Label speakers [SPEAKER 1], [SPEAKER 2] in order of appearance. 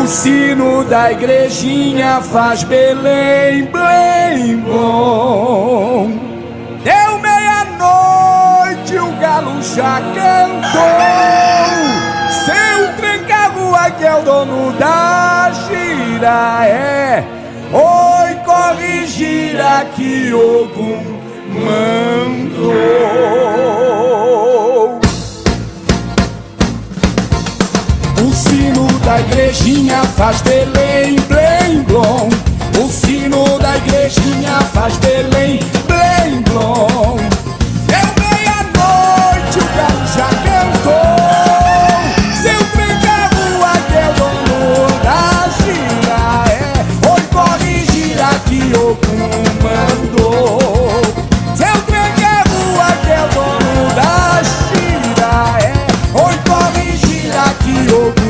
[SPEAKER 1] O sino da igrejinha faz Belém, blém, blom. Deu meia-noite, o galo já cantou. Seu tranca-rua que é o dono da gira, é. Oi, corre, gira que Ogum mandou. O sino da igrejinha faz Belém, blém, blom. O sino da igrejinha faz Belém, blém, blom.